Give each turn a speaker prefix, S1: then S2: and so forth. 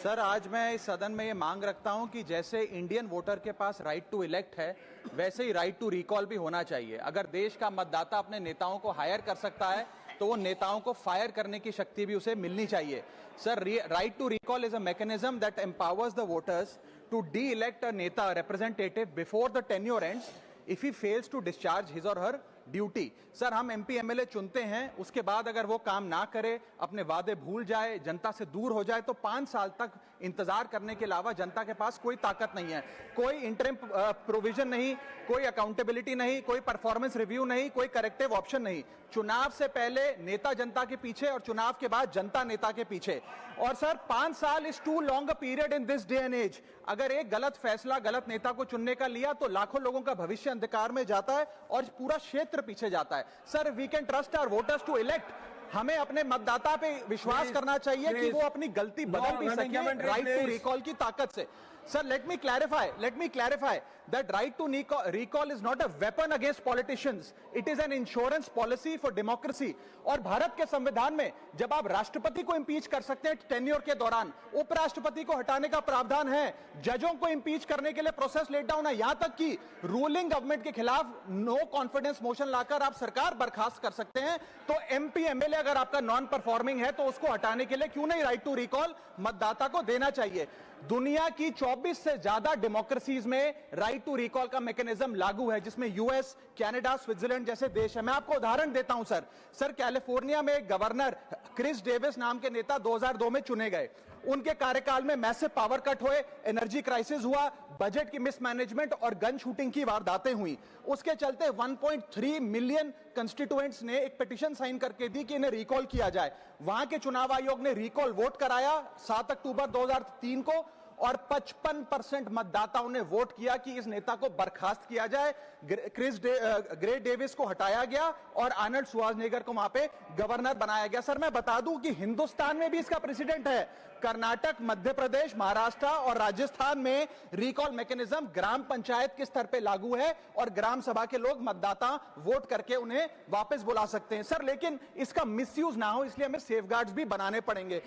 S1: Sir, आज मैं इस सदन में ये मांग रखता हूं कि जैसे इंडियन वोटर के पास राइट टू इलेक्ट है, वैसे ही राइट टू रिकॉल भी होना चाहिए। अगर देश का मतदाता अपने नेताओं को हायर कर सकता है तो वो नेताओं को फायर करने की शक्ति भी उसे मिलनी चाहिए। Sir, right to recall is a mechanism that empowers the voters to de elect a नेता representative before the tenure ends if he fails to discharge his और हर ड्यूटी। सर, हम एमपी एमएलए चुनते हैं, उसके बाद अगर वो काम ना करे, अपने वादे भूल जाए, जनता से दूर हो जाए, तो 5 साल तक इंतजार करने के अलावा जनता के पास कोई ताकत नहीं है। कोई इंटरिम प्रोविजन नहीं, कोई अकाउंटेबिलिटी नहीं, कोई परफॉर्मेंस रिव्यू नहीं, कोई करेक्टिव ऑप्शन नहीं। चुनाव से पहले नेता जनता के पीछे और चुनाव के बाद जनता नेता के पीछे। और सर, 5 साल is too long a period in this day and age. अगर एक गलत फैसला गलत नेता को चुनने का लिया तो लाखों लोगों का भविष्य अंधकार में जाता है और पूरा क्षेत्र पीछे जाता है। Sir, we can trust our voters to elect. हमें अपने मतदाता पे विश्वास करना चाहिए कि वो अपनी गलती बदल भी सके राइट टू रिकॉल की ताकत से। Sir, let me clarify that right to recall is not a weapon against politicians. It is an insurance policy for democracy. और भारत के संविधान में जब आप राष्ट्रपति को इंपीच कर सकते हैं टेन्योर के दौरान, उपराष्ट्रपति को हटाने का प्रावधान है, जजों को इंपीच करने के लिए प्रोसेस लेट डाउन है, यहां तक कि रूलिंग गवर्नमेंट के खिलाफ नो कॉन्फिडेंस मोशन लाकर आप सरकार बर्खास्त कर सकते हैं। तो एमपी एमएलए अगर आपका नॉन परफॉर्मिंग है तो उसको हटाने के लिए क्यों नहीं राइट टू रिकॉल मतदाता को देना चाहिए। दुनिया की 24 से ज्यादा डेमोक्रेसीज में राइट टू रिकॉल का मैकेनिज्म लागू है, जिसमें यूएस, कनाडा, स्विट्जरलैंड जैसे देश है। मैं आपको उदाहरण देता हूं सर, कैलिफोर्निया में गवर्नर क्रिस डेविस नाम के नेता 2002 में चुने गए। उनके कार्यकाल में मैसिव पावर कट हुए, एनर्जी क्राइसिस हुआ, बजट की मिसमैनेजमेंट और गन शूटिंग की वारदातें हुई। उसके चलते 1.3 मिलियन कंस्टिट्यूएंट्स ने एक पिटीशन साइन करके दी कि इन्हें रिकॉल किया जाए। वहां के चुनाव आयोग ने रिकॉल वोट कराया 7 अक्टूबर 2003 को और 55% मतदाताओं ने वोट किया कि इस नेता को बर्खास्त किया जाए। ग्रे डेविस को हटाया गया और आर्नल्ड श्वार्ज़नेगर को वहां पे गवर्नर बनाया गया। सर, मैं बता दूं कि हिंदुस्तान में भी इसका प्रेसिडेंट है। कर्नाटक, मध्य प्रदेश, महाराष्ट्र और राजस्थान में रिकॉल मैकेनिज्म ग्राम पंचायत के स्तर पे लागू है और ग्राम सभा के लोग मतदाता वोट करके उन्हें वापस बुला सकते हैं। सर, लेकिन इसका मिसयूज ना हो इसलिए हमें सेफगार्ड्स भी बनाने पड़ेंगे।